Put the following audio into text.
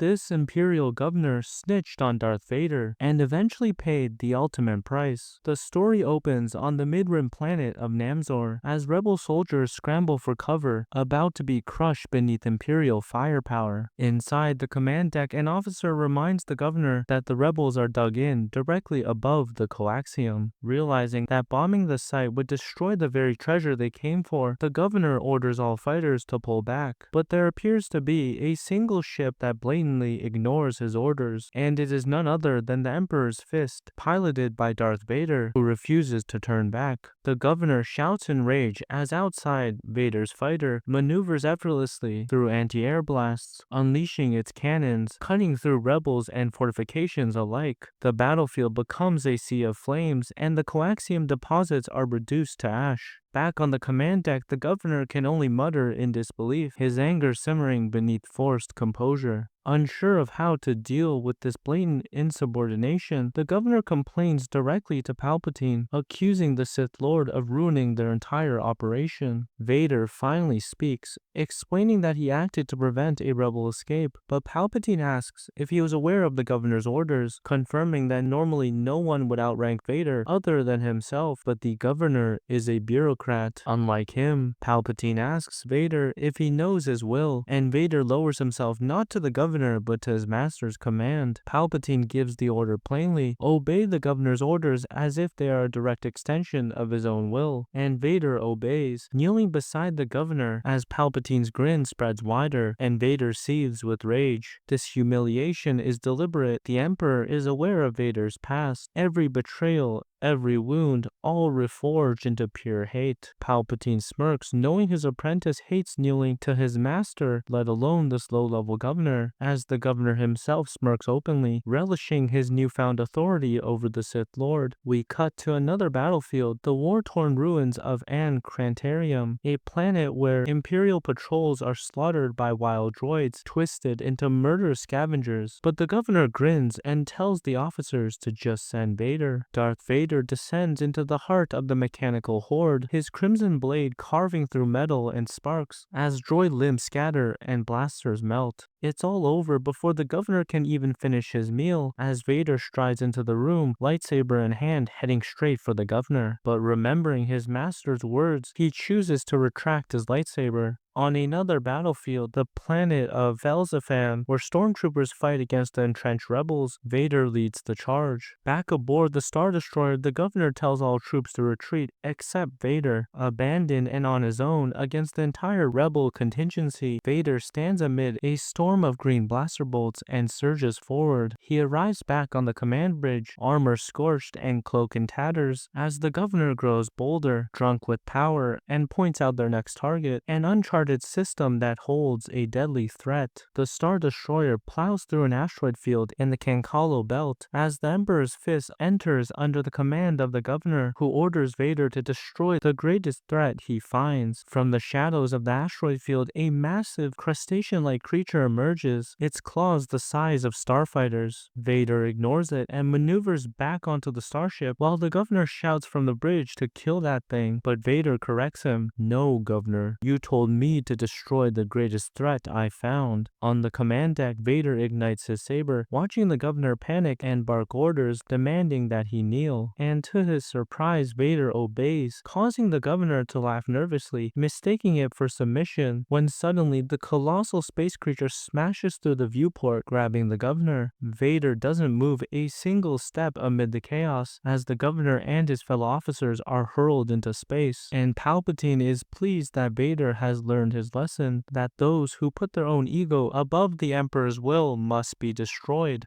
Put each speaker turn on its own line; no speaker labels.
this Imperial governor snitched on Darth Vader and eventually paid the ultimate price. The story opens on the mid-rim planet of Namzor as rebel soldiers scramble for cover, about to be crushed beneath Imperial firepower. Inside the command deck, an officer reminds the governor that the rebels are dug in directly above the coaxium. Realizing that bombing the site would destroy the very treasure they came for, the governor orders all fighters to pull back. But there appears to be a single ship that blatantly ignores his orders, and it is none other than the Emperor's Fist, piloted by Darth Vader, who refuses to turn back. The governor shouts in rage as outside, Vader's fighter maneuvers effortlessly through anti-air blasts, unleashing its cannons, cutting through rebels and fortifications alike. The battlefield becomes a sea of flames, and the coaxium deposits are reduced to ash. Back on the command deck, the governor can only mutter in disbelief, his anger simmering beneath forced composure. Unsure of how to deal with this blatant insubordination, the governor complains directly to Palpatine, accusing the Sith Lord of ruining their entire operation. Vader finally speaks, explaining that he acted to prevent a rebel escape, but Palpatine asks if he was aware of the governor's orders, confirming that normally no one would outrank Vader other than himself, but the governor is a bureaucrat. Unlike him, Palpatine asks Vader if he knows his will, and Vader lowers himself not to the governor but to his master's command. Palpatine gives the order plainly, obey the governor's orders, as if they are a direct extension of his own will, and Vader obeys, kneeling beside the governor as Palpatine's grin spreads wider and Vader seethes with rage. This humiliation is deliberate. The Emperor is aware of Vader's past, every betrayal, every wound, all reforged into pure hate. Palpatine smirks, knowing his apprentice hates kneeling to his master, let alone this low-level governor, as the governor himself smirks openly, relishing his newfound authority over the Sith Lord. We cut to another battlefield, the war-torn ruins of An Crantarium, a planet where Imperial patrols are slaughtered by wild droids, twisted into murderous scavengers. But the governor grins and tells the officers to just send Vader. Darth Vader descends into the heart of the mechanical horde, his crimson blade carving through metal and sparks as droid limbs scatter and blasters melt. It's all over before the governor can even finish his meal, as Vader strides into the room, lightsaber in hand, heading straight for the governor. But remembering his master's words, he chooses to retract his lightsaber. On another battlefield, the planet of Velzafan, where stormtroopers fight against the entrenched rebels, Vader leads the charge. Back aboard the Star Destroyer, the governor tells all troops to retreat except Vader. Abandoned and on his own against the entire rebel contingency, Vader stands amid a storm of green blaster bolts and surges forward. He arrives back on the command bridge, armor scorched and cloak in tatters, as the governor grows bolder, drunk with power, and points out their next target, an uncharted system that holds a deadly threat. The Star Destroyer plows through an asteroid field in the Kankalo belt as the Emperor's Fist enters under the command of the governor, who orders Vader to destroy the greatest threat he finds. From the shadows of the asteroid field, a massive crustacean-like creature emerges, its claws the size of starfighters. Vader ignores it and maneuvers back onto the starship while the governor shouts from the bridge to kill that thing, but Vader corrects him. No, governor, you told me to destroy the greatest threat I found. On the command deck, Vader ignites his saber, watching the governor panic and bark orders, demanding that he kneel. And to his surprise, Vader obeys, causing the governor to laugh nervously, mistaking it for submission, when suddenly the colossal space creature smashes through the viewport, grabbing the governor. Vader doesn't move a single step amid the chaos, as the governor and his fellow officers are hurled into space. And Palpatine is pleased that Vader has learned his lesson, that those who put their own ego above the Emperor's will must be destroyed.